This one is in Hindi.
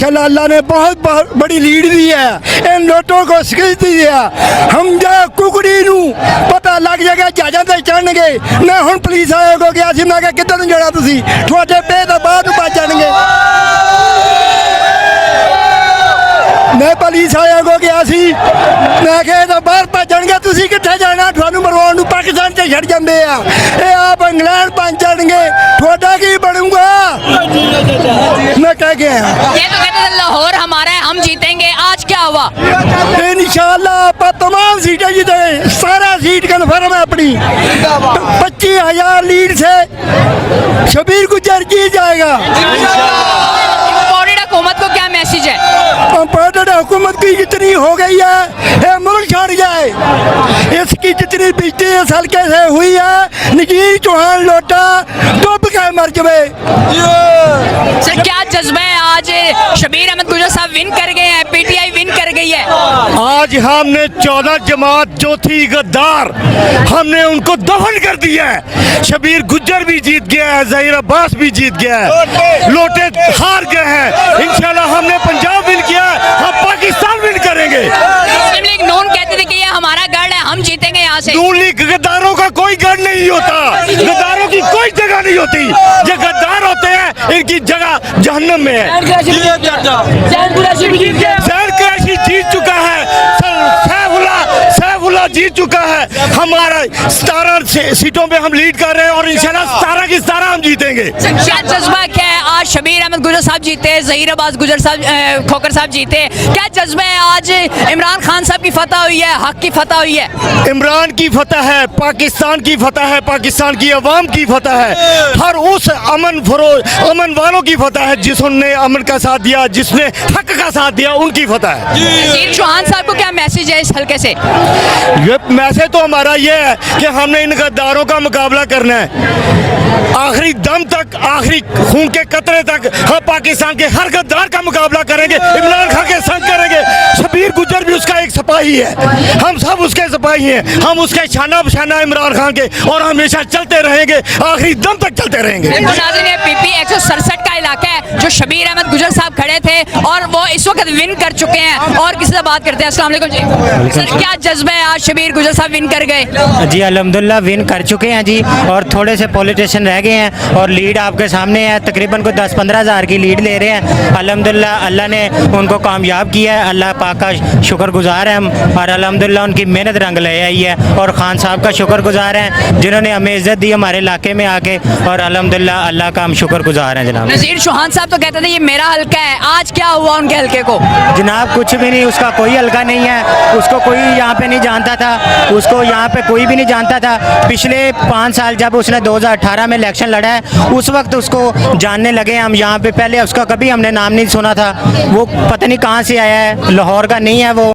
माशाल्लाह अल्लाह ने बहुत बड़ी लीड दी है, इन लोटों को शिकस्त दी है। हम जो कुकड़ी नू पता लग जाएगा जहाज़ां ते चढ़नगे। मैं हुण पुलिस आए को गया सी, मैं कहा किधर नूं जाना तुसीं, तुहाडे पे तो बाद नूं बच जाणगे। मैं पुलिस आया को गया सी, मैं कहा तो बाहर भजणगे, तुसीं कित्थे जाना, तुहानूं मरवाउण नूं पाकिस्तान च छड्ड जांदे आ, ये आप इंग्लैंड पहुंच जाणगे, तुहाडा की बनूगा। मैं कह गया ये तो कहते थे लाहौर हमारा है, हम जीतेंगे, आज क्या हुआ? इंशाअल्लाह आप तमाम सीटें जीते, सारा सीट कन्फर्म है अपनी। 25,000 लीड से शबीर गुज्जर जीत जाएगा। इम्पोर्टेड हुकूमत को क्या मैसेज है? इम्पोर्टेड हुकूमत की जितनी हो गई है ये मुल्क छोड़ जाए, इसकी जितनी बिजली इस हल्के से हुई है, नजीर चौहान लोटा डूब के मर जाए। सर क्या जज्बा है, आज शबीर अहमद गुजर साहब विन कर गए हैं, पीटीआई विन कर गई है। आज हमने 14 जमात जो थी गद्दार, हमने उनको दफन कर दिया है। शबीर गुज्जर भी जीत गया है, ज़हीर अब्बास भी जीत गया है, लोटे हार गए हैं। इंशाल्लाह हमने पंजाब विन किया है, हम पाकिस्तान विन करेंगे। मुस्लिम लीग नून कहती थी कि ये हमारा गढ़ है, हम जीतेंगे यहाँ से। नून लीग गद्दारों का कोई गढ़ नहीं होता, गद्दारों की कोई जगह नहीं होती। जो गद्दार होते हैं इनकी जगह जहन्नम में है। जैन कुरैशी जीत चुका है, सैफुल्लाह जीत चुका है। हमारा 17 सीटों पे हम लीड कर रहे हैं और इंशाल्लाह 17 की 17 हम जीतेंगे। क्या जज्बा क्या है, आज शबीर अहमद गुजर साहब जीते, ज़हीर अब्बास गुजर साहब खोकर साहब जीते, क्या जज्बा है? आज इमरान खान साहब की फतह हुई है, हक की फतह हुई है। इमरान की फतह है, पाकिस्तान की फतह है, पाकिस्तान की अवाम की फतह है, हर उस अमन वालों की फतह है जिसने अमन का साथ दिया, जिसने हक का साथ दिया, उनकी फतह है। नज़ीर चौहान साहब को क्या मैसेज है इस हल्के से? ये मैसेज तो हमारा ये है कि हमने इन गद्दारों का मुकाबला करना है आखिरी दम तक, आखिरी खून के कतरे तक। हम पाकिस्तान के हर गद्दार का मुकाबला करेंगे, इमरान खान के संग करेंगे। शबीर गुज्जर भी उसका एक सिपाही है, हम सब उसके सिपाही हैं, हम उसके शाना बशाना इमरान खान के, और हमेशा चलते रहेंगे, आखिरी दम तक चलते रहेंगे। पीपी 167 का इलाका है जो शबीर अहमद गुजर साहब खड़े थे और वो इस वक्त विन कर चुके हैं, और किसी से बात करते हैं। अस्सलाम वालेकुम जी, सर क्या जज्बा है, आज शबीर गुजर साहब विन कर गए? जी अल्हम्दुलिल्लाह विन कर चुके हैं जी, और थोड़े से पॉलिटिशियन रह गए हैं और लीड आपके सामने है, तकरीबन को 10-15 हज़ार की लीड ले रहे हैं। अल्हम्दुलिल्लाह अल्लाह ने उनको कामयाब किया है, अल्लाह पाक का शुक्रगुजार है हम, और अल्हम्दुलिल्लाह उनकी मेहनत रंग ले आई है, और खान साहब का शुक्रगुजार हैं जिन्होंने हमें इज़्ज़त दी हमारे इलाके में आके, और अल्हम्दुलिल्लाह अल्लाह का हम शुक्रगुजार हैं जनाब। नज़ीर चौहान साहब तो कहते थे ये मेरा हल्का है, आज क्या हुआ उनके हल्के को? जनाब कुछ भी नहीं, उसका कोई हल्का नहीं है, उसको कोई यहाँ पे नहीं जानता था, उसको यहाँ पे कोई भी नहीं जानता था। पिछले 5 साल जब उसने 2018 में इलेक्शन लड़ा है उस वक्त उसको जानने लगे हम यहाँ पे, पहले उसका कभी हमने नाम नहीं सुना था। वो पता नहीं कहाँ से आया है, लाहौर का नहीं है वो।